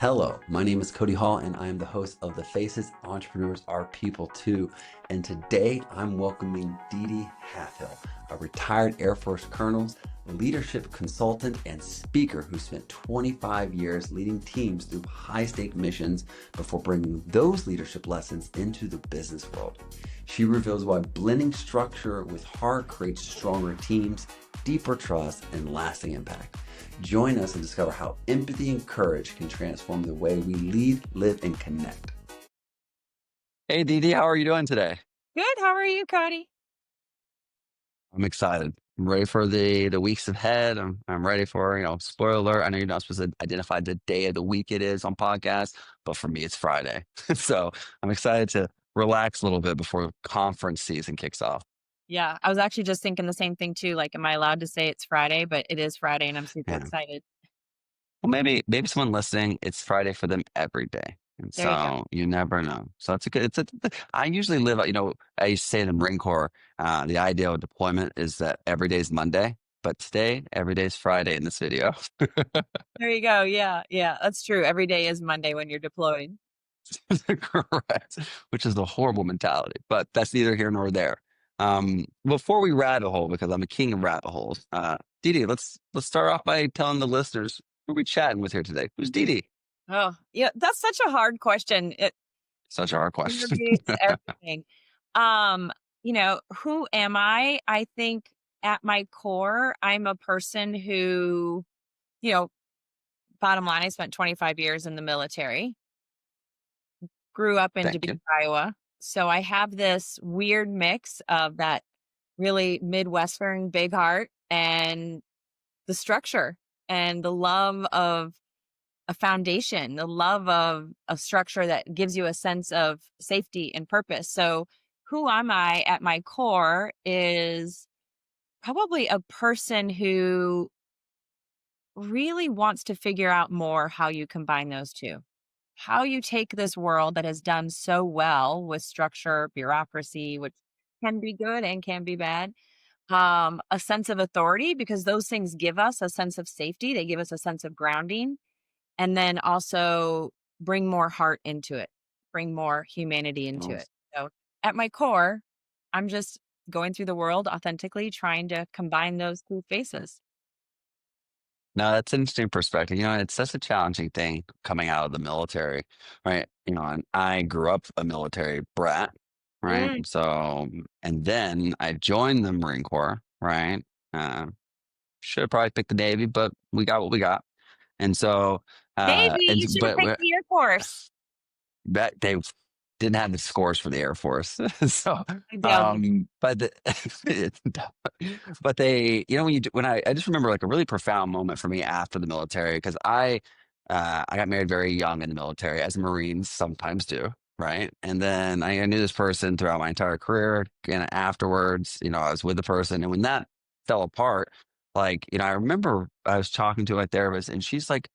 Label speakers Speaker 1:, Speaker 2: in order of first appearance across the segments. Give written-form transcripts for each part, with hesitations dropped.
Speaker 1: Hello, my name is Cody Hall, and I am the host of The Faces Entrepreneurs Are People Too. And today I'm welcoming DeDe Halfhill, a retired Air Force colonel, leadership consultant, and speaker who spent 25 years leading teams through high-stake missions before bringing those leadership lessons into the business world. She reveals why blending structure with heart creates stronger teams, deeper trust, and lasting impact. Join us and discover how empathy and courage can transform the way we lead, live, and connect.
Speaker 2: Hey, DD, how are you doing today?
Speaker 3: Good. How are you, Cody?
Speaker 2: I'm excited. I'm ready for the weeks ahead. I'm ready for, spoiler alert. I know you're not supposed to identify the day of the week it is on podcasts, but for me, it's Friday. So I'm excited to relax a little bit before conference season kicks off.
Speaker 3: Yeah, I was actually just thinking the same thing too. Like, am I allowed to say it's Friday? But it is Friday, and I'm super
Speaker 2: Yeah.
Speaker 3: excited.
Speaker 2: Well, maybe someone listening, it's Friday for them every day. And
Speaker 3: There you go.
Speaker 2: so you never know. So it's a good, I usually live, I used to say in the Marine Corps, the ideal deployment is that every day is Monday, but today, every day is Friday in this video.
Speaker 3: There you go. Yeah, yeah, that's true. Every day is Monday when you're deployed.
Speaker 2: Correct. Which is a horrible mentality, but that's neither here nor there. Before we rabbit hole, because I'm a king of rabbit holes, DD, let's start off by telling the listeners who we chatting with here today. Who's DD?
Speaker 3: Oh, yeah, that's such a hard question. It
Speaker 2: Such a hard question.
Speaker 3: interrogates everything. Um, who am I? I think at my core, I'm a person who, you know, bottom line, I spent 25 years in the military. Grew up in
Speaker 2: Thank
Speaker 3: Dubuque,
Speaker 2: you.
Speaker 3: Iowa. So I have this weird mix of that really Midwestern big heart and the structure and the love of a foundation, the love of a structure that gives you a sense of safety and purpose. So who am I at my core is probably a person who really wants to figure out more how you combine those two. How you take this world that has done so well with structure, bureaucracy, which can be good and can be bad, a sense of authority, because those things give us a sense of safety. They give us a sense of grounding, and then also bring more heart into it, bring more humanity into
Speaker 2: Well,
Speaker 3: it. So at my core, I'm just going through the world authentically, trying to combine those two faces.
Speaker 2: no, that's an interesting perspective. It's such a challenging thing coming out of the military, right? And I grew up a military brat, right?
Speaker 3: Mm,
Speaker 2: So, and then I joined the Marine Corps, right? Uh, should have probably picked the Navy, but we got what we got. And so,
Speaker 3: maybe you should have picked the Air Force.
Speaker 2: that they didn't have the scores for the Air Force. So,
Speaker 3: I doubt it.
Speaker 2: but but they, when I just remember like a really profound moment for me after the military because I got married very young in the military, as Marines sometimes do. Right. And then I knew this person throughout my entire career. And afterwards, I was with the person. And when that fell apart, like, I remember I was talking to my therapist and she's like,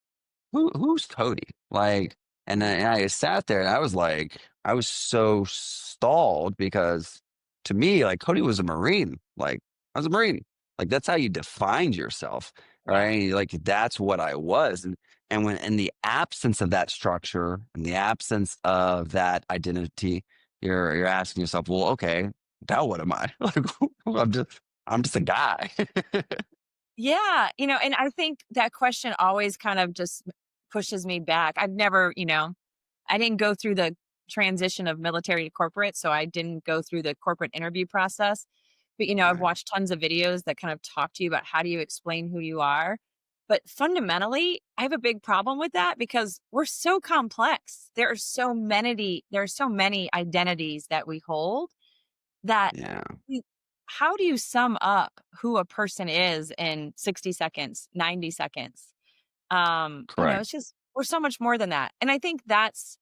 Speaker 2: who's Cody? Like, and I sat there and I was like, I was so stalled because to me, like Cody was a Marine. Like I was a Marine. Like that's how you defined yourself,
Speaker 3: Yeah.
Speaker 2: right? Like that's what I was. And when in the absence of that structure, in the absence of that identity, you're asking yourself, well, okay, now what am I? Like I'm just a guy.
Speaker 3: Yeah, and I think that question always kind of just pushes me back. I've never, I didn't go through the transition of military to corporate, so I didn't go through the corporate interview process. But, I've
Speaker 2: Right.
Speaker 3: watched tons of videos that kind of talk to you about how do you explain who you are. But fundamentally, I have a big problem with that because we're so complex. There are so many identities that we hold that
Speaker 2: Yeah.
Speaker 3: y how do you sum up who a person is in 60 seconds, 90 seconds?
Speaker 2: Correct.
Speaker 3: It's just we're so much more than that, and I think that's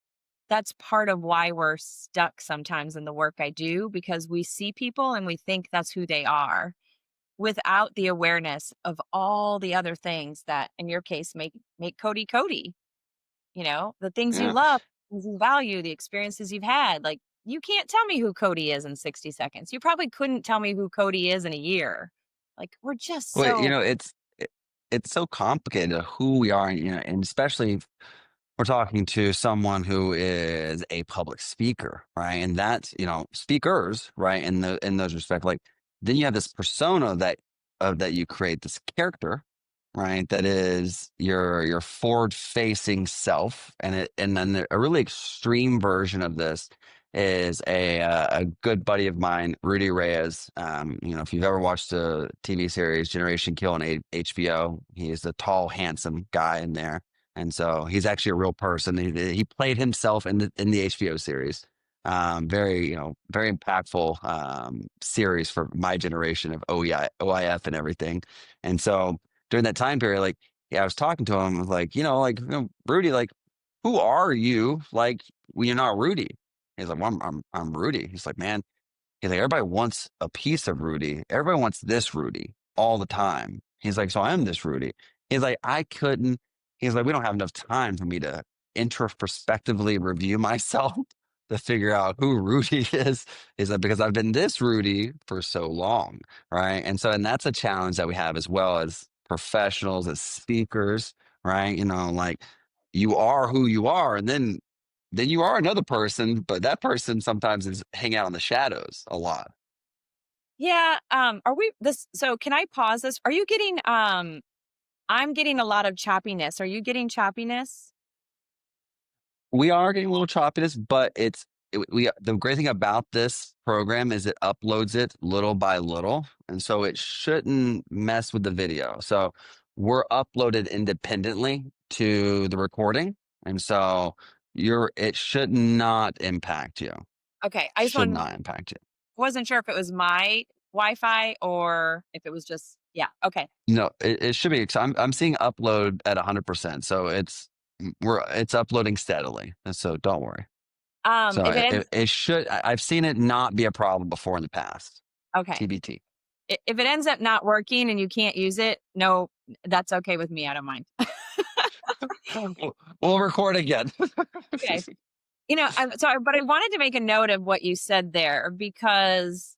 Speaker 3: part of why we're stuck sometimes in the work I do, because we see people and we think that's who they are without the awareness of all the other things that, in your case, make Cody Cody. The things you
Speaker 2: Yeah.
Speaker 3: love, things you value, the experiences you've had. Like, you can't tell me who Cody is in 60 seconds. You probably couldn't tell me who Cody is in a year. Like, we're just
Speaker 2: Well,
Speaker 3: so
Speaker 2: it's so complicated who we are, and especially we're talking to someone who is a public speaker, right? And that's, speakers, right? In those respects, like then you have this persona that you create, this character, right? That is your forward facing self, and then a really extreme version of this is a good buddy of mine, Rudy Reyes. If you've ever watched the TV series Generation Kill on HBO, he is a tall, handsome guy in there, and so he's actually a real person. He played himself in the HBO series. Very very impactful series for my generation of OIF and everything. And so during that time period, like, yeah, I was talking to him, I was like, Rudy, like, who are you? Like, when you're not Rudy. He's like, well, I'm Rudy. He's like, man, he's like, everybody wants a piece of Rudy. Everybody wants this Rudy all the time. He's like, so I'm this Rudy. He's like, I couldn't. He's like, we don't have enough time for me to introspectively review myself to figure out who Rudy is. He's like, because I've been this Rudy for so long, right? And that's a challenge that we have as well as professionals, as speakers, right? Like you are who you are, and then you are another person, but that person sometimes is hanging out in the shadows a lot.
Speaker 3: Yeah. Are we this? So can I pause this? Are you getting, I'm getting a lot of choppiness. Are you getting choppiness?
Speaker 2: We are getting a little choppiness, but the great thing about this program is it uploads it little by little, and so it shouldn't mess with the video. So we're uploaded independently to the recording, and so it should not impact you.
Speaker 3: Okay.
Speaker 2: Should not impact you.
Speaker 3: Wasn't sure if it was my Wi-Fi or if it was just, yeah. Okay.
Speaker 2: No, it should be. 'Cause I'm seeing upload at 100%, so it's uploading steadily, and so don't worry. So
Speaker 3: If it ends,
Speaker 2: it should. I've seen it not be a problem before in the past.
Speaker 3: okay.
Speaker 2: TBT.
Speaker 3: If it ends up not working and you can't use it, no, that's okay with me. I don't mind.
Speaker 2: We'll record again.
Speaker 3: Okay. But I wanted to make a note of what you said there because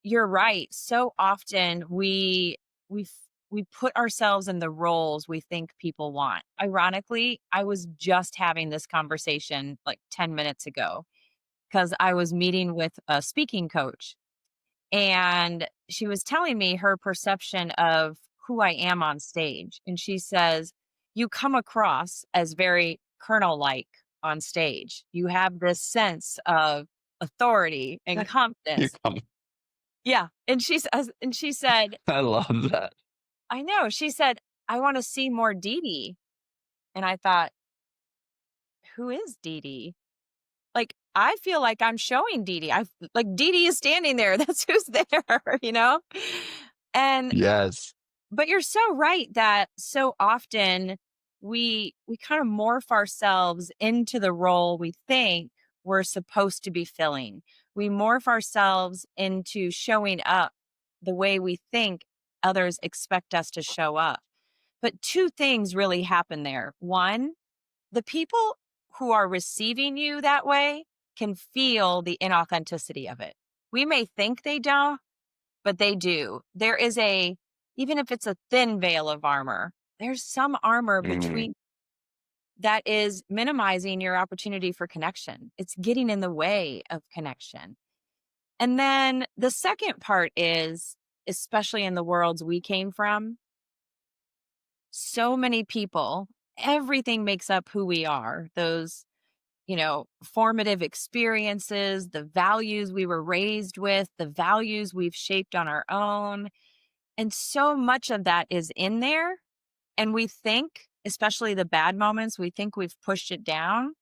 Speaker 3: you're right. So often we f- we put ourselves in the roles we think people want. Ironically, I was just having this conversation like 10 minutes ago because I was meeting with a speaking coach and she was telling me her perception of who I am on stage. And she says, "You come across as very Colonel like on stage. You have this sense of authority and
Speaker 2: You
Speaker 3: confidence."
Speaker 2: come.
Speaker 3: Yeah. And she said,
Speaker 2: I love that.
Speaker 3: "I know." She said, "I want to see more DeDe." And I thought, who is DeDe? Like, I feel like I'm showing DeDe. I like DeDe is standing there. That's who's there. And
Speaker 2: Yes.
Speaker 3: but you're so right that so often we kind of morph ourselves into the role we think we're supposed to be filling. We morph ourselves into showing up the way we think others expect us to show up. But two things really happen there. One, the people who are receiving you that way can feel the inauthenticity of it. We may think they don't, but they do. There is even if it's a thin veil of armor, there's some armor
Speaker 2: Mhm.
Speaker 3: between that is minimizing your opportunity for connection. It's getting in the way of connection. And then the second part is, especially in the worlds we came from, so many people, everything makes up who we are. Those, formative experiences, the values we were raised with, the values we've shaped on our own. And so much of that is in there. And we think, especially the bad moments, we think we've pushed it down.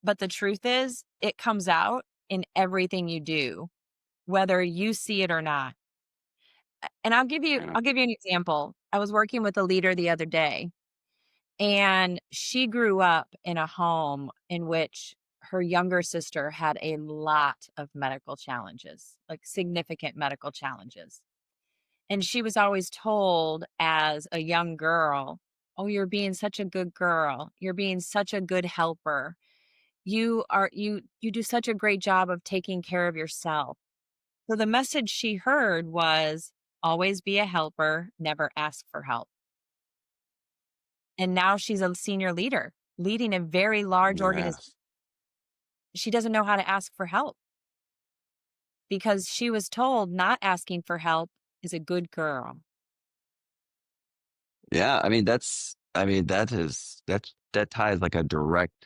Speaker 3: But the truth is, it comes out in everything you do, whether you see it or not. And
Speaker 2: Yeah.
Speaker 3: I'll give you an example. I was working with a leader the other day, and she grew up in a home in which her younger sister had a lot of medical challenges, like significant medical challenges. And she was always told as a young girl, "Oh, you're being such a good girl. You're being such a good helper. You do such a great job of taking care of yourself." So the message she heard was always be a helper, never ask for help. And now she's a senior leader leading a very large organization.
Speaker 2: Yes.
Speaker 3: She doesn't know how to ask for help because she was told not asking for help is a good girl.
Speaker 2: Yeah. I mean, that ties like a direct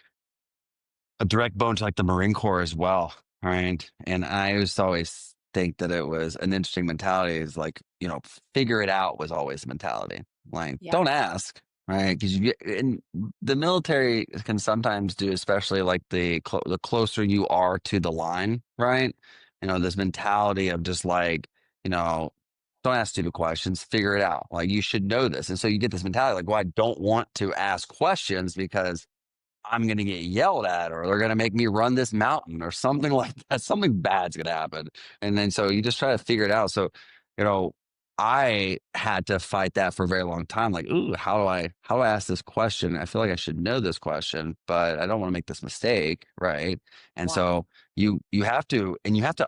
Speaker 2: bone to like the Marine Corps as well, right? And I used to always think that it was an interesting mentality. Is like, figure it out was always the mentality. Like,
Speaker 3: Yeah.
Speaker 2: don't ask, right? Because in the military can sometimes do, especially like the closer you are to the line, right? This mentality of just like, you know. Don't ask stupid questions. Figure it out. Like you should know this, and so you get this mentality like, "Well, I don't want to ask questions because I'm going to get yelled at or they're going to make me run this mountain or something like that. Something bad's going to happen." And then so you just try to figure it out. So, you know, I had to fight that for a very long time. Like, ooh, how do I ask this question? I feel like I should know this question, but I don't want to make this mistake. Right. And
Speaker 3: Yeah.
Speaker 2: so you have to, and you have to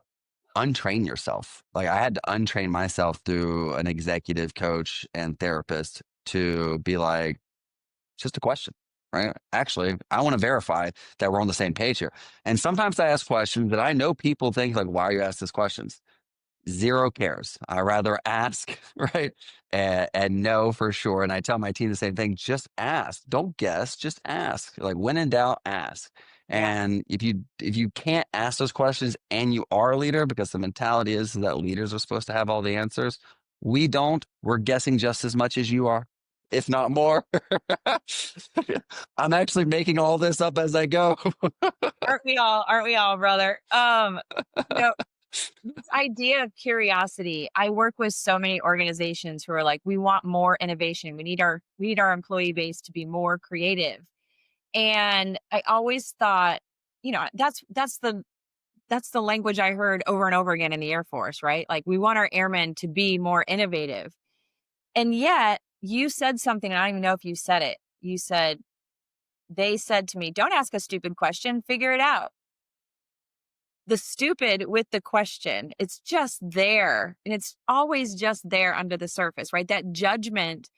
Speaker 2: untrain yourself. Like I had to untrain myself through an executive coach and therapist to be like, it's just a question, right? Actually, I want to verify that we're on the same page here. And sometimes I ask questions that I know people think like, why are you asking these questions? Zero cares. I rather ask, right? And know for sure. And I tell my team the same thing. Just ask. Don't guess. Just ask. Like when in doubt, ask.
Speaker 3: Yeah.
Speaker 2: And if you can't ask those questions and you are a leader, because the mentality is that leaders are supposed to have all the answers, we don't. We're guessing just as much as you are, if not more. I'm actually making all this up as I go.
Speaker 3: Aren't we all? Aren't we all, brother? This idea of curiosity. I work with so many organizations who are like, we want more innovation. We need our employee base to be more creative. And I always thought, that's the language I heard over and over again in the Air Force, right? Like we want our airmen to be more innovative. And yet you said something, and I don't even know if you said it. You said, they said to me, don't ask a stupid question, figure it out. The stupid with the question, it's just there. And it's always just there under the surface, right? That judgment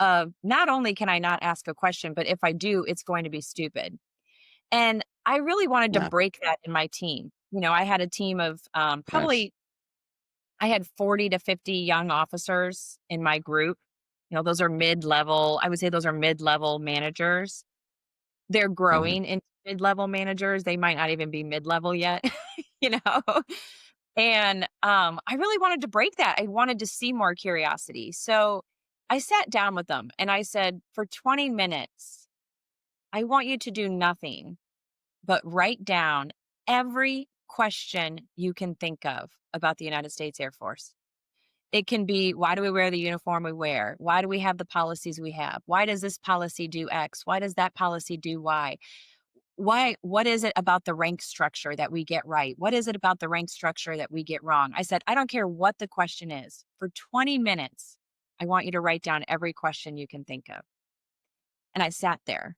Speaker 3: of not only can I not ask a question, but if I do, it's going to be stupid. And I really wanted to
Speaker 2: Yeah,
Speaker 3: break that in my team. I had a team of
Speaker 2: nice.
Speaker 3: probably, I had 40 to 50 young officers in my group. Those are mid-level, I would say those are mid-level managers. They're
Speaker 2: Mhm.
Speaker 3: growing into mid-level managers. They might not even be mid-level yet, you know? And I really wanted to break that. I wanted to see more curiosity. So I sat down with them and I said, for 20 minutes, I want you to do nothing but write down every question you can think of about the United States Air Force. It can be, why do we wear the uniform we wear? Why do we have the policies we have? Why does this policy do X? Why does that policy do Y? What is it about the rank structure that we get right? What is it about the rank structure that we get wrong? I said, I don't care what the question is. For 20 minutes, I want you to write down every question you can think of. And I sat there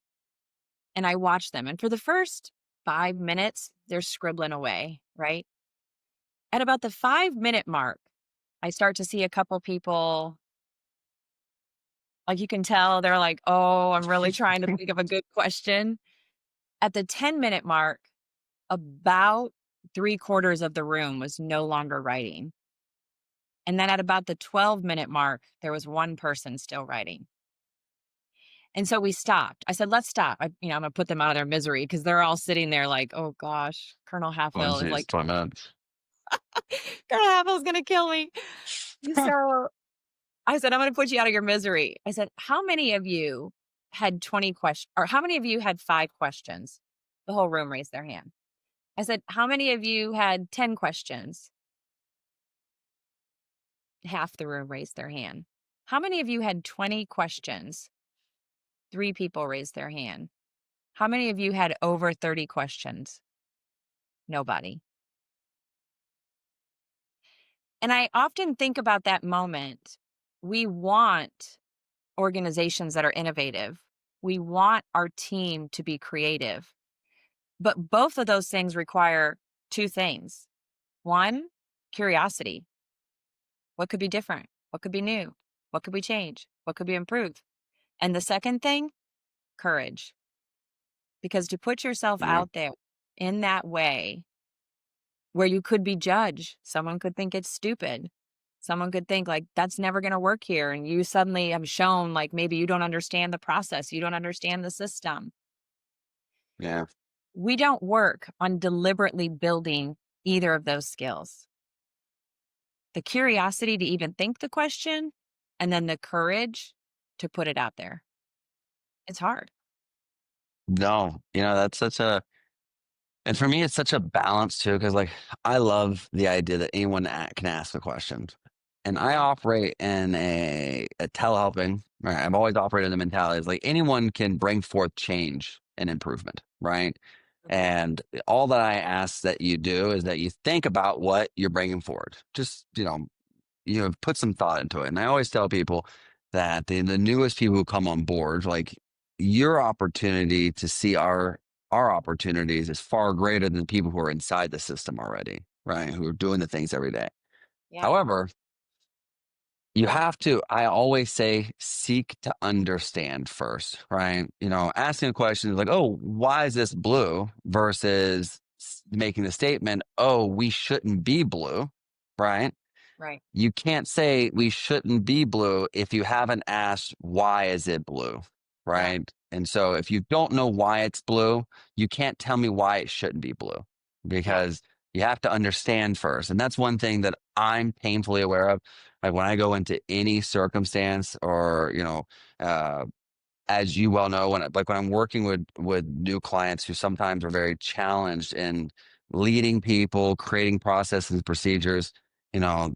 Speaker 3: and I watched them. And for the first 5 minutes, they're scribbling away, right? At about the 5 minute mark, I start to see a couple people, like you can tell, they're like, oh, I'm really trying to think of a good question. At the 10 minute mark, about 3/4 of the room was no longer writing. And then at about the 12 minute mark, there was one person still writing. And so we stopped. I said, let's stop. I'm going to put them out of their misery because they're all sitting there like, oh gosh, Colonel
Speaker 2: Oh,
Speaker 3: Halfhill is
Speaker 2: geez,
Speaker 3: like,
Speaker 2: 20 minutes.
Speaker 3: Colonel Halfhill's going to kill me. So I said, I'm going to put you out of your misery. I said, how many of you had 20 questions, or how many of you had 5 questions? The whole room raised their hand. I said, how many of you had 10 questions? Half the room raised their hand. How many of you had 20 questions? 3 people raised their hand. How many of you had over 30 questions? Nobody. And I often think about that moment. We want organizations that are innovative. We want our team to be creative. But both of those things require 2 things. One, curiosity. What could be different? What could be new? What could we change? What could be improved? And the second thing, courage. because to put yourself
Speaker 2: Yeah.
Speaker 3: out there in that way where you could be judged, someone could think it's stupid. Someone could think like that's never going to work here. And you suddenly have shown like maybe you don't understand the process. You don't understand the system.
Speaker 2: Yeah.
Speaker 3: We don't work on deliberately building either of those skills. The curiosity to even think the question and then the courage to put it out there. It's hard.
Speaker 2: No, that's and for me, it's such a balance too, because like I love the idea that anyone can ask a question. And I
Speaker 3: Mhm.
Speaker 2: operate in a telehelping, right? I've always operated in the mentality is like anyone can bring forth change and improvement, right?
Speaker 3: Mhm.
Speaker 2: And all that I ask that you do is that you think about what you're bringing forward. Just, put some thought into it. And I always tell people that the newest people who come on board, like your opportunity to see our opportunities is far greater than people who are inside the system already, right? Who are doing the things every day.
Speaker 3: Yeah.
Speaker 2: However, you have to, I always say, seek to understand first, right? Asking a question is like, oh, why is this blue versus making the statement, oh, we shouldn't be blue, right?
Speaker 3: Right.
Speaker 2: You can't say we shouldn't be blue if you haven't asked why is it blue,
Speaker 3: Yeah.
Speaker 2: right? And so if you don't know why it's blue, you can't tell me why it shouldn't be blue
Speaker 3: Yeah.
Speaker 2: because you have to understand first. And that's one thing that I'm painfully aware of. Like when I go into any circumstance or, uh, as you well know, when I'm working with new clients who sometimes are very challenged in leading people, creating processes and procedures, you know,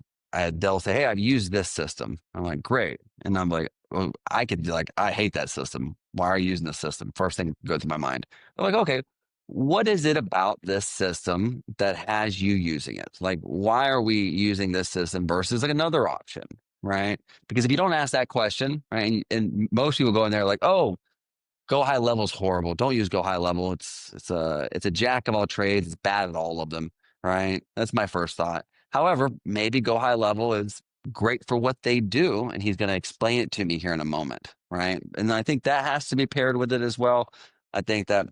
Speaker 2: they'll say, "Hey, I've used this system." I'm like, "Great," and I'm like, "Well, I could be like, I hate that system. Why are you using this system?" First thing that goes to my mind. They're like, "Okay, what is it about this system that has you using it? Like, why are we using this system versus like another option?" Right? Because if you don't ask that question, right, and most people go in there like, oh, go high level is horrible. Don't use go high level. It's a jack of all trades. It's bad at all of them, right? That's my first thought. However, maybe go high level is great for what they do, and he's going to explain it to me here in a moment, right? And I think that has to be paired with it as well. I think that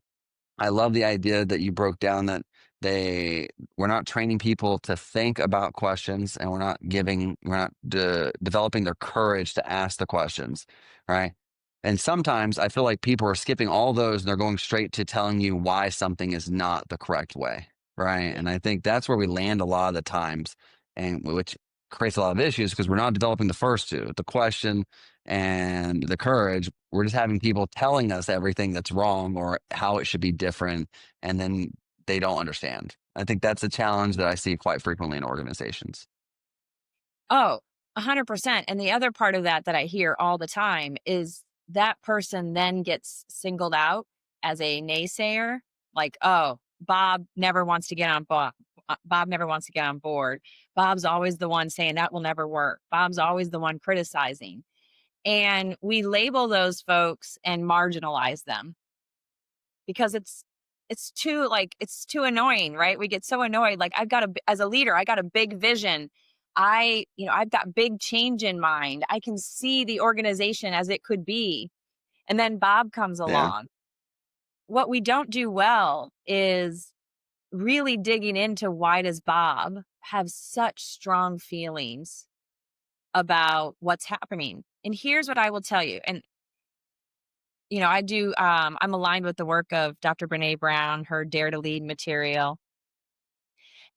Speaker 2: I love the idea that you broke down that we're not training people to think about questions and we're not developing their courage to ask the questions, right? And sometimes I feel like people are skipping all those and they're going straight to telling you why something is not the correct way, right?
Speaker 3: Yeah.
Speaker 2: And I think that's where we land a lot of the times, and which creates a lot of issues because we're not developing the first two, the question and the courage. We're just having people telling us everything that's wrong or how it should be different, and then they don't understand. I think that's a challenge that I see quite frequently in organizations.
Speaker 3: Oh, 100%. And the other part of that I hear all the time is that person then gets singled out as a naysayer. Like, oh, Bob never wants to get on Bob. Bob never wants to get on board. Bob's always the one saying that will never work. Bob's always the one criticizing. And we label those folks and marginalize them because it's too annoying, right? We get so annoyed. Like as a leader, I got a big vision. I've got big change in mind. I can see the organization as it could be. And then Bob comes
Speaker 2: Yeah.
Speaker 3: along. What we don't do well is really digging into why does Bob have such strong feelings about what's happening. And here's what I will tell you. And I'm aligned with the work of Dr. Brene Brown, her Dare to Lead material.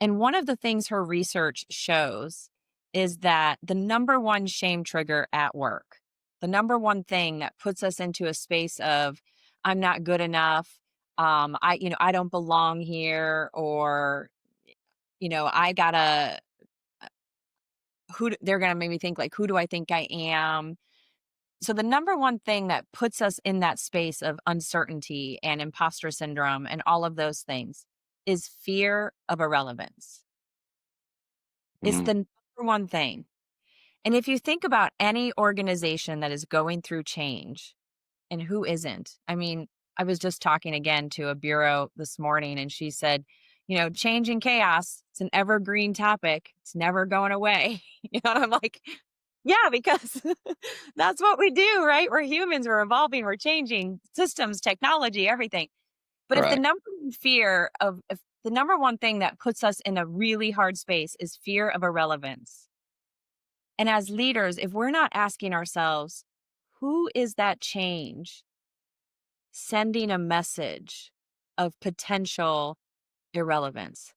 Speaker 3: And one of the things her research shows is that the number one shame trigger at work, the number one thing that puts us into a space of, I'm not good enough, I don't belong here, or, I gotta, they're gonna make me think like, who do I think I am? So the number one thing that puts us in that space of uncertainty and imposter syndrome and all of those things is fear of irrelevance. It's
Speaker 2: Mhm.
Speaker 3: the number one thing. And if you think about any organization that is going through change, and who isn't? I mean, I was just talking again to a bureau this morning and she said, change and chaos, it's an evergreen topic. It's never going away. And I'm like, yeah, because that's what we do, right? We're humans, we're evolving, we're changing systems, technology, everything. But if
Speaker 2: Right.
Speaker 3: if the number one thing that puts us in a really hard space is fear of irrelevance. And as leaders, if we're not asking ourselves, who is that change sending a message of potential irrelevance?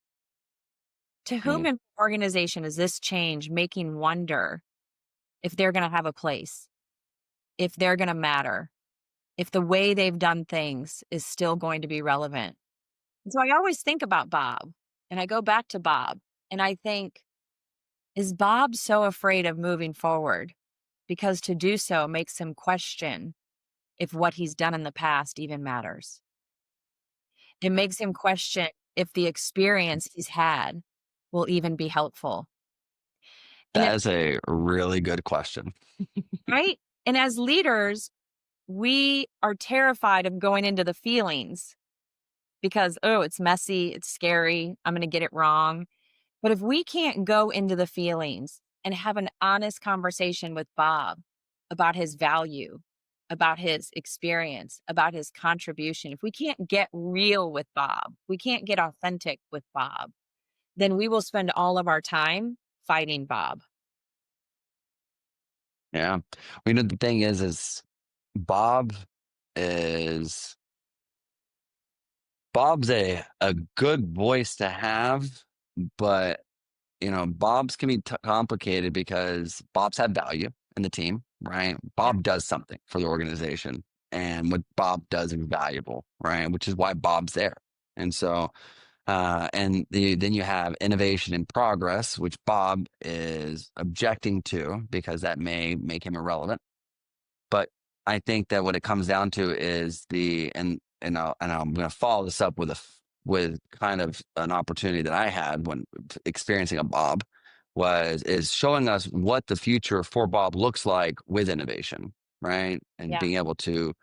Speaker 3: To whom
Speaker 2: Mm.
Speaker 3: in the organization is this change making wonder if they're going to have a place, if they're going to matter, if the way they've done things is still going to be relevant? And so I always think about Bob, and I go back to Bob and I think, is Bob so afraid of moving forward? Because to do so makes him question if what he's done in the past even matters. It makes him question if the experience he's had will even be helpful. And
Speaker 2: That is a really good question.
Speaker 3: right? And as leaders, we are terrified of going into the feelings because, oh, it's messy, it's scary, I'm going to get it wrong. But if we can't go into the feelings and have an honest conversation with Bob about his value, about his experience, about his contribution, if we can't get real with Bob, we can't get authentic with Bob, then we will spend all of our time fighting Bob.
Speaker 2: Yeah. Well, the thing is Bob is Bob's a good voice to have, but Bob's can be complicated because Bob's had value in the team, right?
Speaker 3: Yeah.
Speaker 2: Bob does something for the organization, and what Bob does is valuable, right? Which is why Bob's there. And so, then you have innovation and progress, which Bob is objecting to because that may make him irrelevant. But I think that what it comes down to is I'm going to follow this up with kind of an opportunity that I had when experiencing a Bob is showing us what the future for Bob looks like with innovation, right? And
Speaker 3: Yeah.
Speaker 2: being able to,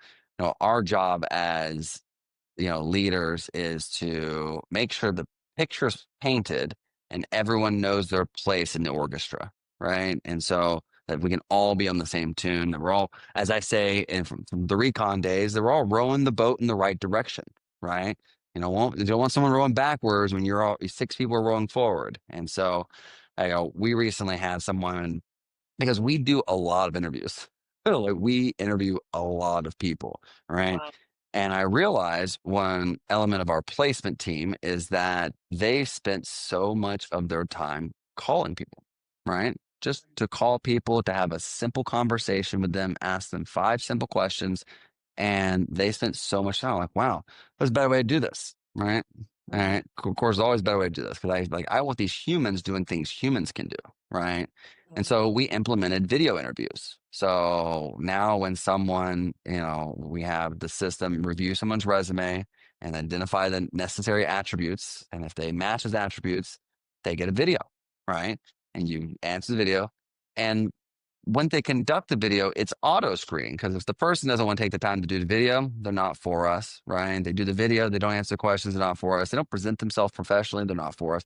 Speaker 2: our job as leaders is to make sure the picture's painted and everyone knows their place in the orchestra, right? And so that we can all be on the same tune. That we're all, as I say, from the recon days, they're all rowing the boat in the right direction, right? You don't want someone rowing backwards when you're all six people are rowing forward. And so, we recently had someone because we do a lot of interviews. Like we interview a lot of people, right?
Speaker 3: Wow.
Speaker 2: And I realized one element of our placement team is that they spent so much of their time calling people, right? Just to call people, to have a simple conversation with them, ask them 5 simple questions. And they spent so much time like, wow, there's a better way to do this, right? All
Speaker 3: Mhm.
Speaker 2: right. Of course, there's always a better way to do this because I want these humans doing things humans can do, right? And
Speaker 3: Mhm.
Speaker 2: so we implemented video interviews. So now when someone, we have the system review someone's resume and identify the necessary attributes. And if they match those attributes, they get a video, right? And you answer the video. And when they conduct the video, it's auto screening because if the person doesn't want to take the time to do the video, they're not for us, right? They do the video, they don't answer questions, they're not for us. They don't present themselves professionally, they're not for us.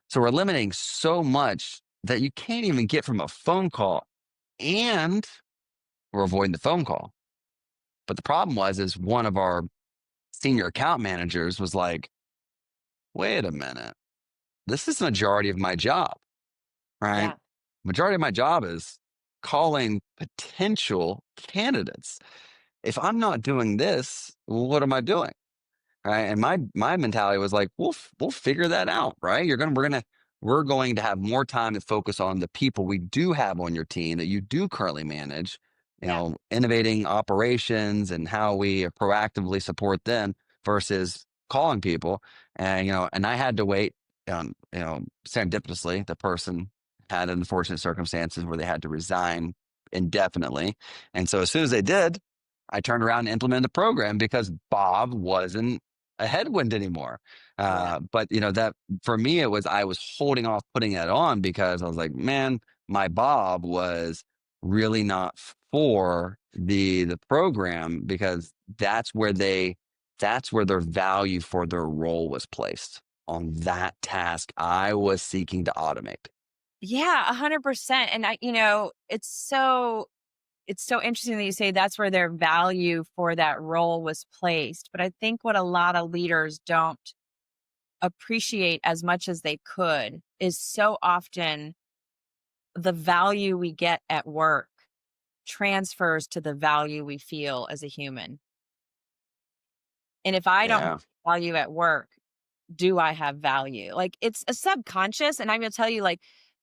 Speaker 2: So we're eliminating so much that you can't even get from a phone call, and we're avoiding the phone call. But the problem is one of our senior account managers was like, wait a minute, this is the majority of my job, right?
Speaker 3: Yeah.
Speaker 2: Majority of my job is calling potential candidates. If I'm not doing this, what am I doing? Right. And my mentality was like, we'll figure that out. Right. We're going to have more time to focus on the people we do have on your team that you do currently manage,
Speaker 3: Yeah.
Speaker 2: innovating operations and how we proactively support them versus calling people. And, and I had to wait, serendipitously, the person had unfortunate circumstances where they had to resign indefinitely. And so as soon as they did, I turned around and implemented the program because Bob wasn't a headwind anymore.
Speaker 3: Yeah.
Speaker 2: But that for me, I was holding off putting that on because I was like, man, my Bob was really not for the program because that's where their value for their role was placed on that task I was seeking to automate.
Speaker 3: Yeah, 100%. And it's so it's so interesting that you say that's where their value for that role was placed. But I think what a lot of leaders don't appreciate as much as they could is so often the value we get at work transfers to the value we feel as a human. And if I don't have
Speaker 2: Yeah.
Speaker 3: value at work, do I have value? Like, it's a subconscious, and I'm gonna tell you, like,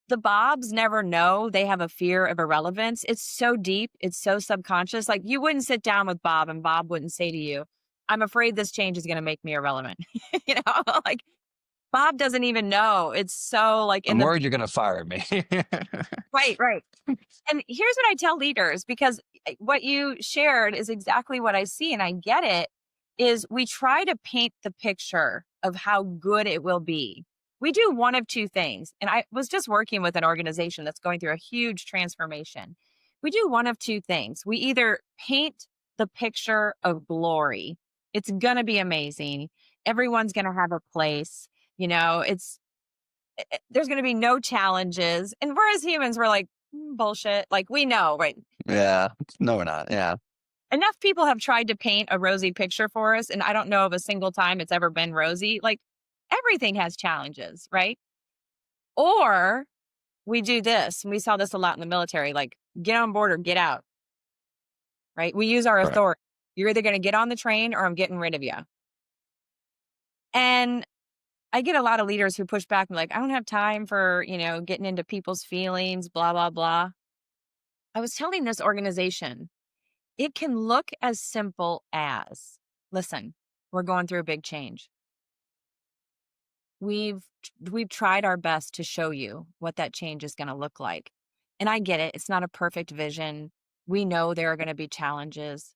Speaker 3: the Bobs never know they have a fear of irrelevance. It's so deep, it's so subconscious. Like, you wouldn't sit down with Bob and Bob wouldn't say to you, I'm afraid this change is gonna make me irrelevant. You know, like Bob doesn't even know. It's so like in
Speaker 2: I'm
Speaker 3: the
Speaker 2: worried you're going to fire me.
Speaker 3: right, right. And here's what I tell leaders, because what you shared is exactly what I see and I get it, is we try to paint the picture of how good it will be. We do one of two things. And I was just working with an organization that's going through a huge transformation. We do one of two things. We either paint the picture of glory. It's going to be amazing. Everyone's going to have a place. You know, there's going to be no challenges. And we're as humans, we're like, bullshit. Like, we know, right?
Speaker 2: Yeah. No, we're not. Yeah.
Speaker 3: Enough people have tried to paint a rosy picture for us. And I don't know of a single time it's ever been rosy. Like, everything has challenges, right? Or we do this, and we saw this a lot in the military, like, get on board or get out, right? We use our
Speaker 2: Right.
Speaker 3: authority. You're either going to get on the train or I'm getting rid of you. And I get a lot of leaders who push back and like, I don't have time for, getting into people's feelings, blah, blah, blah. I was telling this organization, it can look as simple as, listen, we're going through a big change. We've tried our best to show you what that change is going to look like. And I get it. It's not a perfect vision. We know there are going to be challenges.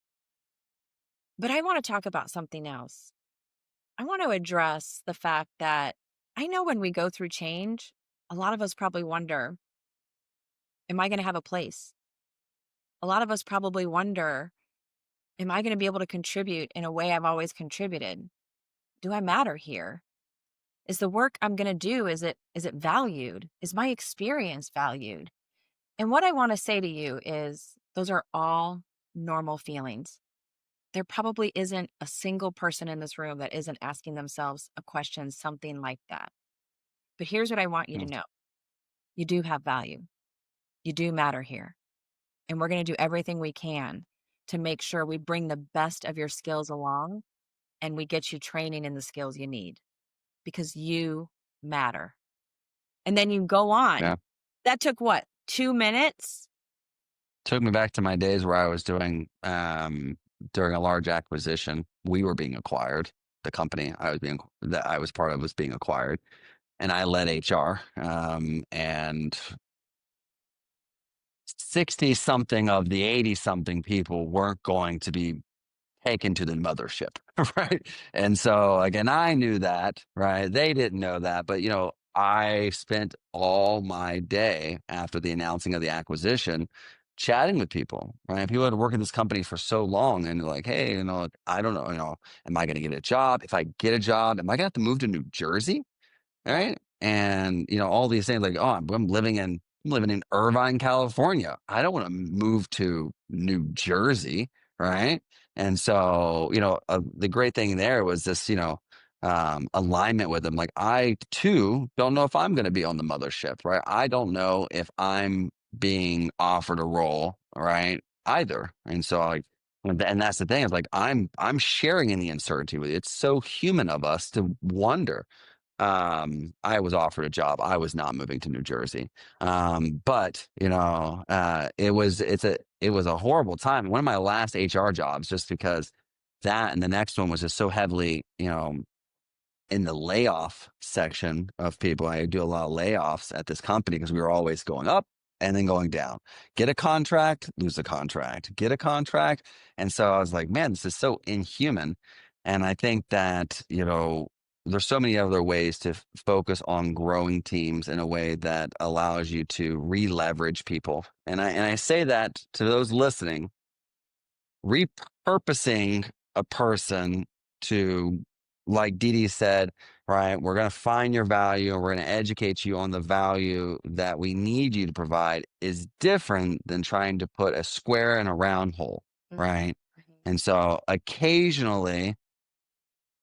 Speaker 3: But I want to talk about something else. I want to address the fact that I know when we go through change, a lot of us probably wonder, am I going to have a place? A lot of us probably wonder, am I going to be able to contribute in a way I've always contributed? Do I matter here? Is the work I'm going to do, is it valued? Is my experience valued? And what I want to say to you is those are all normal feelings. There probably isn't a single person in this room that isn't asking themselves a question, something like that. But here's what I want you to
Speaker 2: Mm.
Speaker 3: know. You do have value. You do matter here. And we're going to do everything we can to make sure we bring the best of your skills along and we get you training in the skills you need because you matter. And then you go on.
Speaker 2: Yeah.
Speaker 3: That took what, 2 minutes?
Speaker 2: Took me back to my days where I was doing, during a large acquisition, we were being acquired. The company that I was part of was being acquired, and I led HR. And 60 something of the 80 something people weren't going to be taken to the mothership, right? And so again, I knew that, right? They didn't know that, but I spent all my day after the announcing of the acquisition chatting with people, right? People had worked in this company for so long and they're like, hey, I don't know, am I going to get a job? If I get a job, am I going to have to move to New Jersey? Right. And all these things like, oh, I'm living in Irvine, California. I don't want to move to New Jersey. Right. And so, the great thing there was this, alignment with them. Like, I too don't know if I'm going to be on the mothership. Right. I don't know if I'm being offered a role. Right. Either. And so, like, and that's the thing, is like, I'm sharing in the uncertainty with you. It's so human of us to wonder. I was offered a job. I was not moving to New Jersey. But it was a horrible time. One of my last HR jobs, just because that and the next one was just so heavily, in the layoff section of people. I do a lot of layoffs at this company because we were always going up and then going down. Get a contract, lose a contract, get a contract. And so I was like, man, this is so inhuman. And I think that, there's so many other ways to focus on growing teams in a way that allows you to re-leverage people. And I say that to those listening, repurposing a person to, like DeDe said, right? We're going to find your value and we're going to educate you on the value that we need you to provide is different than trying to put a square in a round hole, right? And so occasionally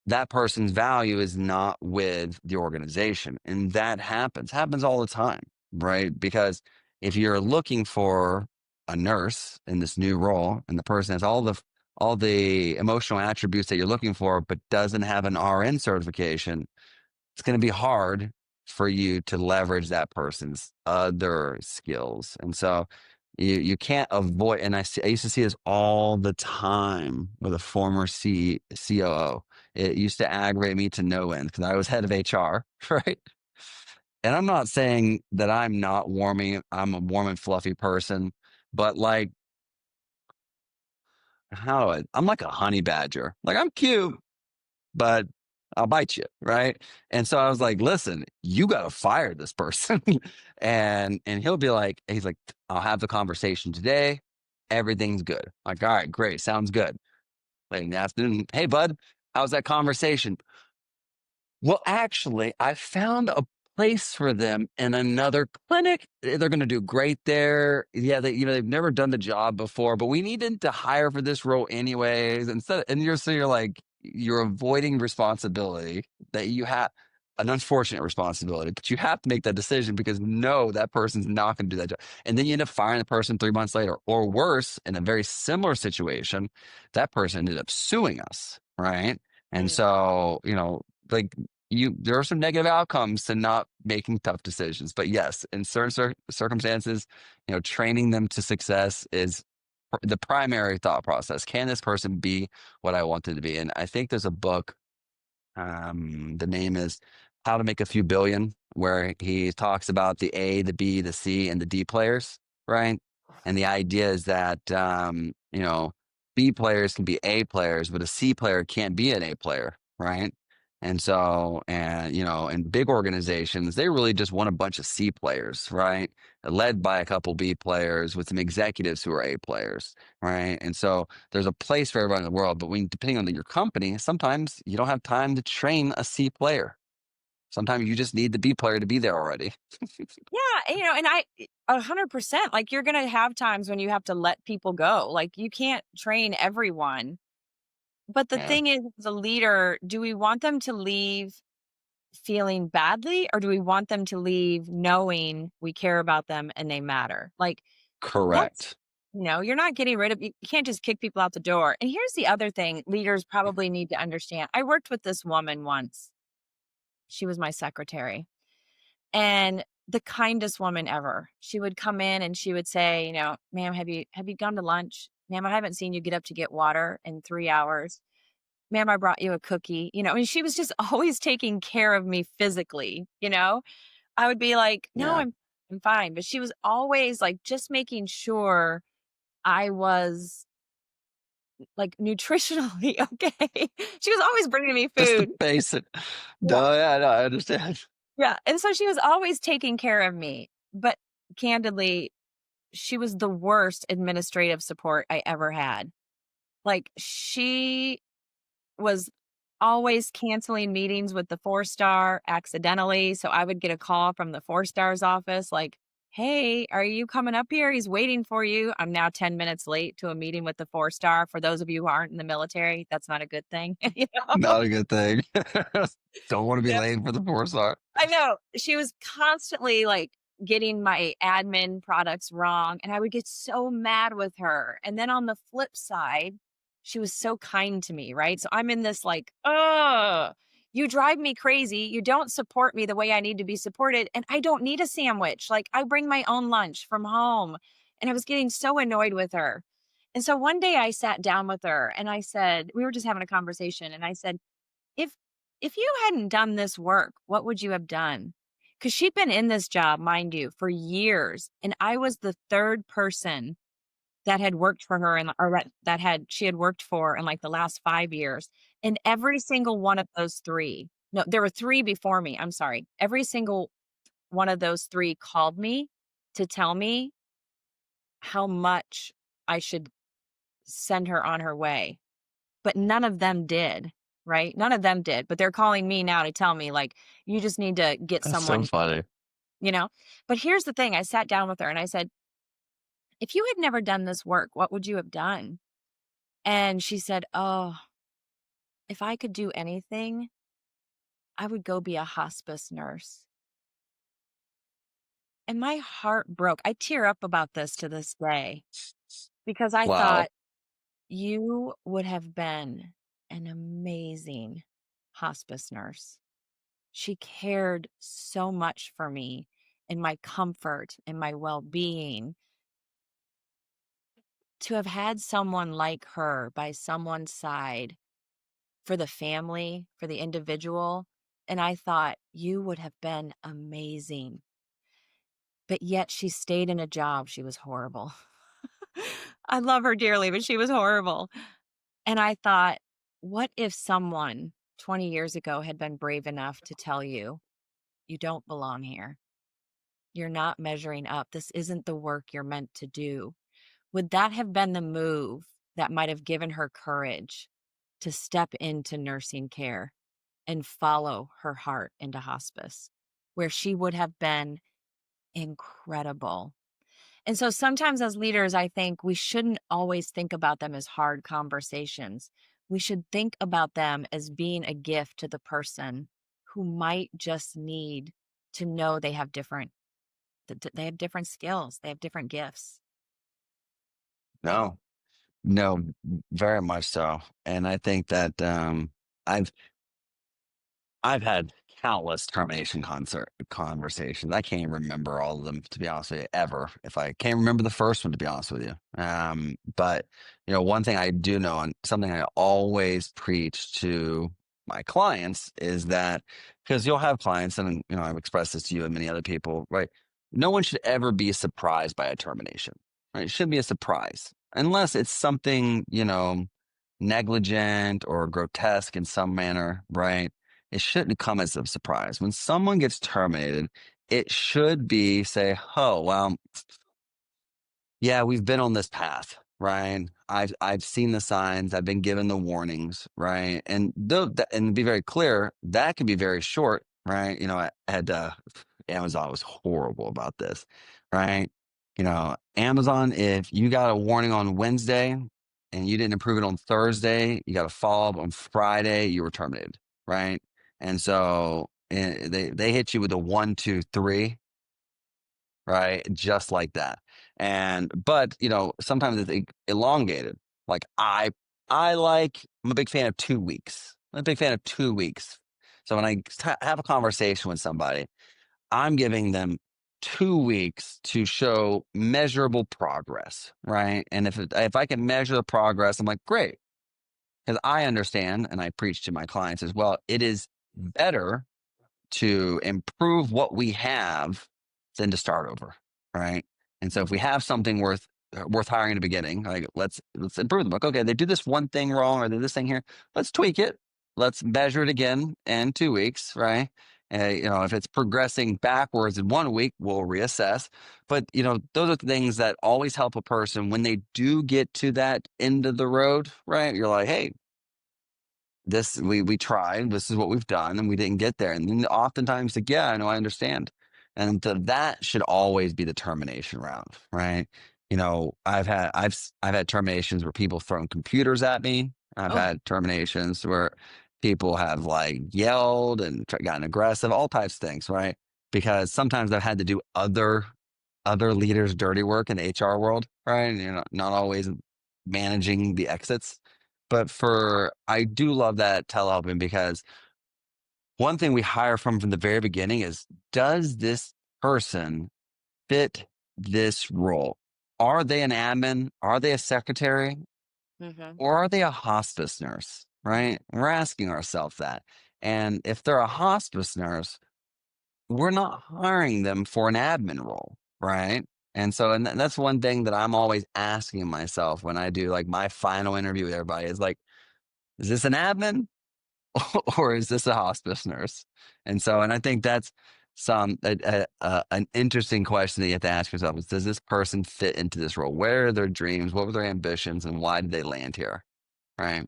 Speaker 2: that person's value is not with the organization. And that happens all the time, right? Because if you're looking for a nurse in this new role and the person has all the emotional attributes that you're looking for, but doesn't have an RN certification, it's going to be hard for you to leverage that person's other skills. And so you can't avoid, and I used to see this all the time with a former COO. It used to aggravate me to no end because I was head of HR, right? And I'm not saying that I'm not warming, I'm a warm and fluffy person, but like, I'm like a honey badger. Like I'm cute, but I'll bite you, right? And so I was like, listen, you got to fire this person. And he'll be like, he's like, I'll have the conversation today. Everything's good. Like, all right, great. Sounds good. Late in the afternoon. Hey, bud, how's that conversation? Well, actually, I found a place for them in another clinic. They're going to do great there. Yeah, they've never done the job before, but we needed to hire for this role anyways. And you're like you're avoiding responsibility that you have an unfortunate responsibility, but you have to make that decision because no, that person's not going to do that job. And then you end up firing the person 3 months later, or worse, in a very similar situation, that person ended up suing us, right? And so, like there are some negative outcomes to not making tough decisions. But yes, in certain circumstances, training them to success is the primary thought process. Can this person be what I want them to be? And I think there's a book, the name is How to Make a Few Billion, where he talks about the A, the B, the C, and the D players, right? And the idea is that B players can be A players, but a C player can't be an A player, right? And so, in big organizations, they really just want a bunch of C players, right? Led by a couple B players with some executives who are A players, right? And so there's a place for everyone in the world, but depending on your company, sometimes you don't have time to train a C player. Sometimes you just need the B player to be there already.
Speaker 3: Yeah, and I 100%, like you're going to have times when you have to let people go. Like you can't train everyone. But the
Speaker 2: Yeah,
Speaker 3: thing is, as a leader, do we want them to leave feeling badly, or do we want them to leave knowing we care about them and they matter? Like that's,
Speaker 2: correct.
Speaker 3: you're not getting rid of, you can't just kick people out the door. And here's the other thing leaders probably need to understand. I worked with this woman once. She was my secretary and the kindest woman ever. She would come in and she would say, ma'am, have you gone to lunch? Ma'am, I haven't seen you get up to get water in 3 hours. Ma'am, I brought you a cookie. And she was just always taking care of me physically. I would be like, no,
Speaker 2: Yeah,
Speaker 3: I'm fine. But she was always like just making sure I was like nutritionally okay. She was always bringing me
Speaker 2: just the
Speaker 3: food.
Speaker 2: basic.
Speaker 3: Yeah.
Speaker 2: No, yeah, no, I understand.
Speaker 3: Yeah. And so she was always taking care of me. But candidly, she was the worst administrative support I ever had. Like she was always canceling meetings with the 4-star accidentally. So I would get a call from the 4-star's office like, hey, are you coming up here? He's waiting for you. I'm now 10 minutes late to a meeting with the 4-star. For those of you who aren't in the military, that's not a good thing.
Speaker 2: Not a good thing. Don't want to be
Speaker 3: Yeah.
Speaker 2: late for the 4-star.
Speaker 3: I know. She was constantly like getting my admin products wrong. And I would get so mad with her. And then on the flip side, she was so kind to me, right? So I'm in this like, oh, you drive me crazy. You don't support me the way I need to be supported. And I don't need a sandwich. Like I bring my own lunch from home. And I was getting so annoyed with her. And so one day I sat down with her and I said, we were just having a conversation. And I said, if if you hadn't done this work, what would you have done? Because she'd been in this job, mind you, for years. And I was the third person that had worked for her she had worked for in like the last 5 years. And every single one of those three, no, there were three before me. I'm sorry. Every single one of those three called me to tell me how much I should send her on her way. But none of them did. right? None of them did, but they're calling me now to tell me, like, you just need to get
Speaker 2: That's so
Speaker 3: someone,
Speaker 2: funny.
Speaker 3: you know? But here's the thing. I sat down with her and I said, if you had never done this work, what would you have done? And she said, oh, if I could do anything, I would go be a hospice nurse. And my heart broke. I tear up about this to this day because I
Speaker 2: Wow.
Speaker 3: thought you would have been an amazing hospice nurse. She cared so much for me and my comfort and my well-being. To have had someone like her by someone's side for the family, for the individual, and I thought you would have been amazing. But yet she stayed in a job. She was horrible. I love her dearly, but she was horrible. And I thought, what if someone 20 years ago had been brave enough to tell you, you don't belong here? You're not measuring up. This isn't the work you're meant to do. Would that have been the move that might have given her courage to step into nursing care and follow her heart into hospice, where she would have been incredible? And so sometimes as leaders, I think we shouldn't always think about them as hard conversations. We should think about them as being a gift to the person who might just need to know they have different skills, they have different gifts.
Speaker 2: No, no, very much so. And I think that I've I've had countless termination conversations. I can't even remember all of them, to be honest with you, ever. If I can't remember the first one, to be honest with you. But one thing I do know, and something I always preach to my clients is that, because you'll have clients, and I've expressed this to you and many other people, right? No one should ever be surprised by a termination. Right? It shouldn't be a surprise unless it's something negligent or grotesque in some manner, right? It shouldn't come as a surprise. When someone gets terminated, it should be say, oh, well, yeah, we've been on this path, right? I've seen the signs, I've been given the warnings, right? And and to be very clear, that can be very short, right? I had Amazon was horrible about this, right? Amazon, if you got a warning on Wednesday and you didn't approve it on Thursday, you got a follow up on Friday, you were terminated, right? And so they hit you with a 1, 2, 3, right? Just like that. But sometimes it's elongated. Like I'm a big fan of 2 weeks. I'm a big fan of 2 weeks. So when I have a conversation with somebody, I'm giving them 2 weeks to show measurable progress, right? And if I can measure the progress, I'm like, great. Because I understand, and I preach to my clients as well, it is better to improve what we have than to start over, right? And so if we have something worth hiring in the beginning, like let's improve them. Like, okay, they do this one thing wrong, or they do this thing here. Let's tweak it. Let's measure it again in 2 weeks, right? If it's progressing backwards in 1 week, we'll reassess. But those are things that always help a person when they do get to that end of the road, right? You're like, hey, this we tried, this is what we've done, and we didn't get there. And then oftentimes like, yeah, I know, I understand. And that should always be the termination route, right? I've had terminations where people thrown computers at me. I've
Speaker 3: Oh,
Speaker 2: had terminations where people have like yelled and gotten aggressive, all types of things, right? Because sometimes I've had to do other leaders dirty work in the HR world, right? And, not always managing the exits. But I do love that telehelping, because one thing we hire from the very beginning is, does this person fit this role? Are they an admin? Are they a secretary?
Speaker 3: mm-hmm.
Speaker 2: Or are they a hospice nurse? Right? We're asking ourselves that. And if they're a hospice nurse, we're not hiring them for an admin role, right? And so, and that's one thing that I'm always asking myself when I do like my final interview with everybody is like, is this an admin or is this a hospice nurse? And so, and I think that's an interesting question that you have to ask yourself is, does this person fit into this role? Where are their dreams? What were their ambitions? And why did they land here? Right.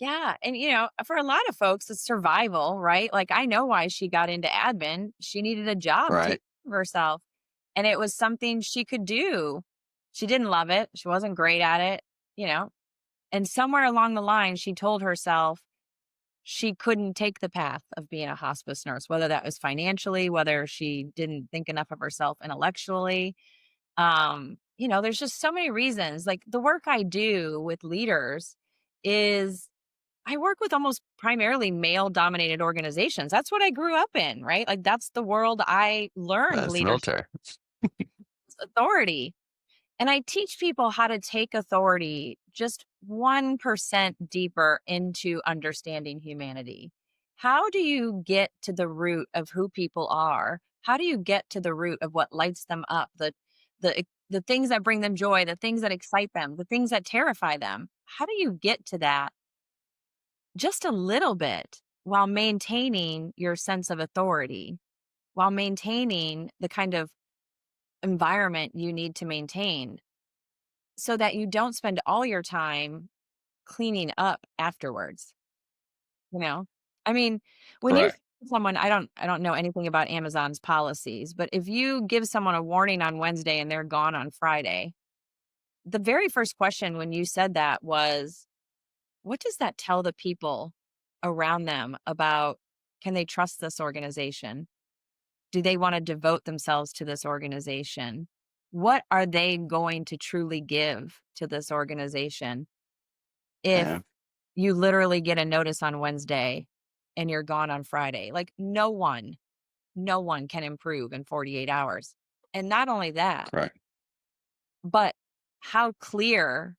Speaker 3: Yeah. And, for a lot of folks, it's survival, right? Like, I know why she got into admin. She needed a job to take
Speaker 2: Right.
Speaker 3: care of herself. And it was something she could do. She didn't love it. She wasn't great at it, you know. And somewhere along the line, she told herself she couldn't take the path of being a hospice nurse, whether that was financially, whether she didn't think enough of herself intellectually. There's just so many reasons. Like, the work I do with leaders is I work with almost primarily male dominated organizations. That's what I grew up in, right? Like, that's the world I learned
Speaker 2: That's the
Speaker 3: leadership
Speaker 2: military.
Speaker 3: authority. And I teach people how to take authority just 1% deeper into understanding humanity. How do you get to the root of who people are? How do you get to the root of what lights them up? The things that bring them joy, the things that excite them, the things that terrify them. How do you get to that just a little bit while maintaining your sense of authority, while maintaining the kind of environment you need to maintain so that you don't spend all your time cleaning up afterwards, you know? I mean, when you
Speaker 2: Correct.
Speaker 3: tell someone I don't know anything about Amazon's policies, but if you give someone a warning on Wednesday and they're gone on Friday, the very first question when you said that was, what does that tell the people around them about, can they trust this organization? Do they want to devote themselves to this organization? What are they going to truly give to this organization if
Speaker 2: Yeah.
Speaker 3: you literally get a notice on Wednesday and you're gone on Friday? Like, no one can improve in 48 hours. And not only that,
Speaker 2: Correct.
Speaker 3: but how clear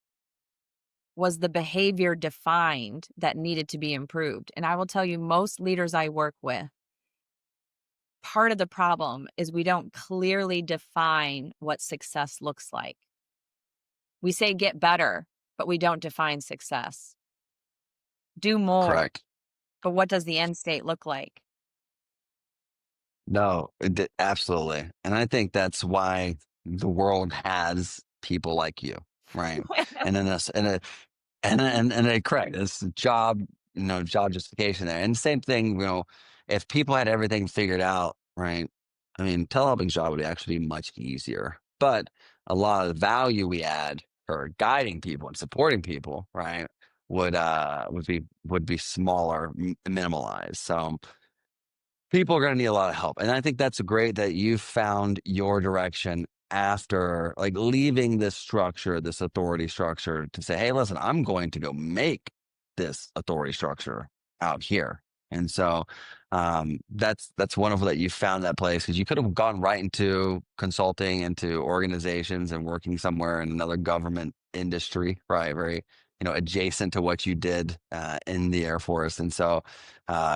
Speaker 3: was the behavior defined that needed to be improved? And I will tell you, most leaders I work with, part of the problem is we don't clearly define what success looks like. We say get better, but we don't define success. Do more,
Speaker 2: Correct.
Speaker 3: but what does the end state look like?
Speaker 2: No, absolutely. And I think that's why the world has people like you, right? And then us and a correct. It's job, job justification there. And same thing, if people had everything figured out, right? I mean, telehelping's job would actually be much easier. But a lot of the value we add for guiding people and supporting people, right, would be smaller, minimalized. So people are going to need a lot of help. And I think that's great that you found your direction after like leaving this structure, this authority structure to say, hey, listen, I'm going to go make this authority structure out here. And so that's wonderful that you found that place because you could have gone right into consulting, into organizations and working somewhere in another government industry, right? Very, adjacent to what you did in the Air Force. And so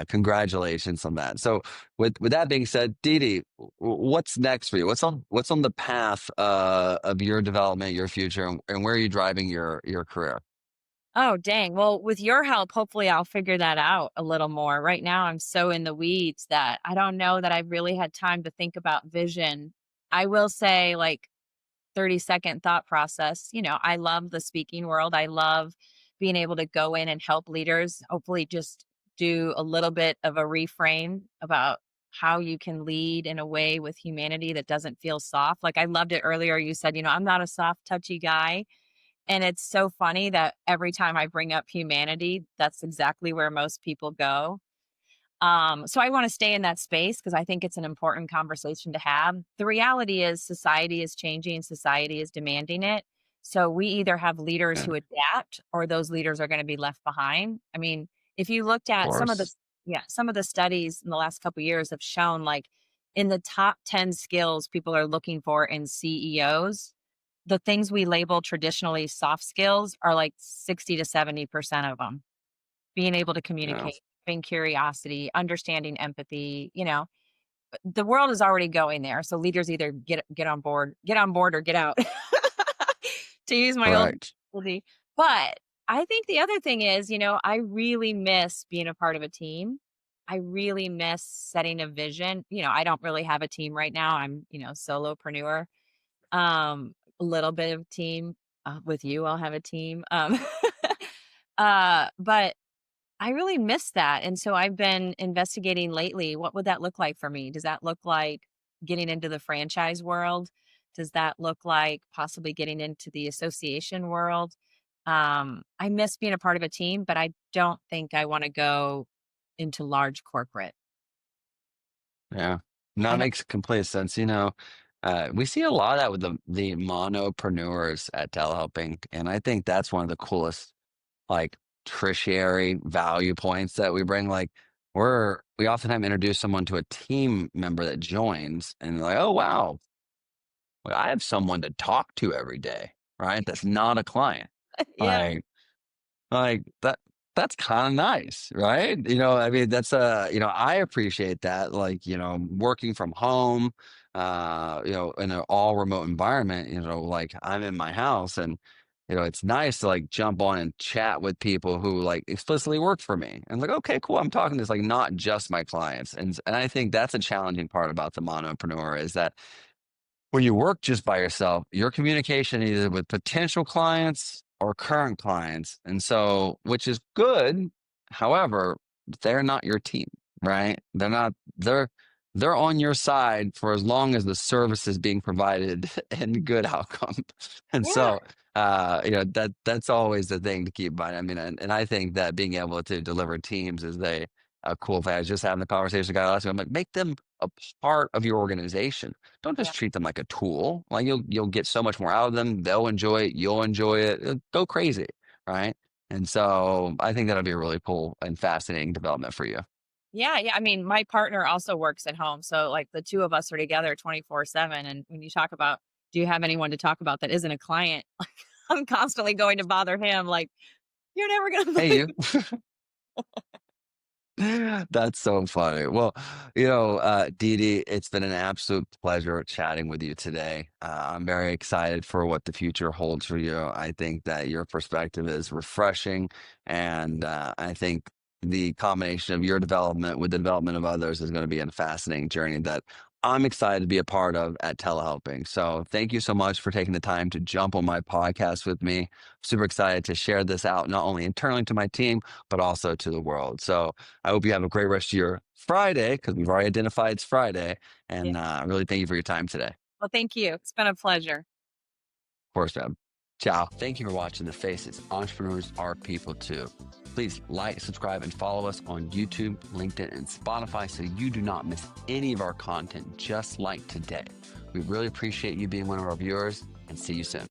Speaker 2: congratulations on that. So with that being said, DeDe, what's next for you? What's on the path of your development, your future, and where are you driving your career?
Speaker 3: Oh, dang. Well, with your help, hopefully I'll figure that out a little more. Right now, I'm so in the weeds that I don't know that I've really had time to think about vision. I will say, like, 30-second thought process. I love the speaking world. I love being able to go in and help leaders, hopefully, just do a little bit of a reframe about how you can lead in a way with humanity that doesn't feel soft. Like, I loved it earlier. You said, I'm not a soft, touchy guy. And it's so funny that every time I bring up humanity, that's exactly where most people go. So I want to stay in that space because I think it's an important conversation to have. The reality is society is changing, society is demanding it. So we either have leaders
Speaker 2: Yeah,
Speaker 3: who
Speaker 2: of
Speaker 3: adapt or those leaders are going to be left behind. I mean, if you looked at
Speaker 2: course.
Speaker 3: some of the studies in the last couple of years have shown, like, in the top 10 skills people are looking for in CEOs, the things we label traditionally soft skills are like 60 to 70% of them. Being able to
Speaker 2: Yeah,
Speaker 3: communicate, having curiosity, understanding empathy, the world is already going there. So leaders either get on board or get out. To use my old
Speaker 2: correct.
Speaker 3: analogy. But I think the other thing is, I really miss being a part of a team. I really miss setting a vision. I don't really have a team right now. I'm, solopreneur. A little bit of team with you. I'll have a team. But I really miss that. And so I've been investigating lately, what would that look like for me? Does that look like getting into the franchise world? Does that look like possibly getting into the association world? I miss being a part of a team, but I don't think I want to go into large corporate.
Speaker 2: Yeah. No,
Speaker 3: I
Speaker 2: it
Speaker 3: don't,
Speaker 2: makes complete sense. We see a lot of that with the monopreneurs at telehelping, and I think that's one of the coolest like tertiary value points that we bring. Like we oftentimes introduce someone to a team member that joins, and they're like, oh wow, well, I have someone to talk to every day, right? That's not a client.
Speaker 3: yeah,
Speaker 2: Like that's kind of nice, right? I mean, I appreciate that. Like, working from home, in an all remote environment, like I'm in my house and, it's nice to like jump on and chat with people who like explicitly work for me and like, okay, cool. I'm talking to this, like not just my clients. And I think that's a challenging part about the monopreneur is that when you work just by yourself, your communication either with potential clients or current clients. And so, which is good. However, they're not your team, right? They're on your side for as long as the service is being provided and good outcome. And
Speaker 3: yeah,
Speaker 2: so, that's always the thing to keep in mind. I mean, and I think that being able to deliver teams is a cool thing. I was just having the conversation with a guy last week. I'm like, make them a part of your organization. Don't
Speaker 3: yeah.
Speaker 2: just treat them like a tool. Like you'll get so much more out of them. They'll enjoy it. You'll enjoy it. It'll go crazy, right? And so I think that'll be a really cool and fascinating development for you.
Speaker 3: Yeah, yeah. I mean, my partner also works at home. So like the two of us are together 24/7. And when you talk about, do you have anyone to talk about that isn't a client? I'm constantly going to bother him. Like, you're never going to
Speaker 2: Hey,
Speaker 3: believe.
Speaker 2: you. That's so funny. Well, DeDe, it's been an absolute pleasure chatting with you today. I'm very excited for what the future holds for you. I think that your perspective is refreshing, and I think the combination of your development with the development of others is going to be a fascinating journey that I'm excited to be a part of at telehelping. So, thank you so much for taking the time to jump on my podcast with me. Super excited to share this out not only internally to my team, but also to the world. So, I hope you have a great rest of your Friday because we've already identified it's Friday.
Speaker 3: Yeah.
Speaker 2: And really thank you for your time today. Of
Speaker 3: Well, thank you. It's been a pleasure.
Speaker 2: course, man. Ciao. Thank you for watching The Faces. Entrepreneurs are people too. Please like, subscribe, and follow us on YouTube, LinkedIn, and Spotify so you do not miss any of our content just like today. We really appreciate you being one of our viewers and see you soon.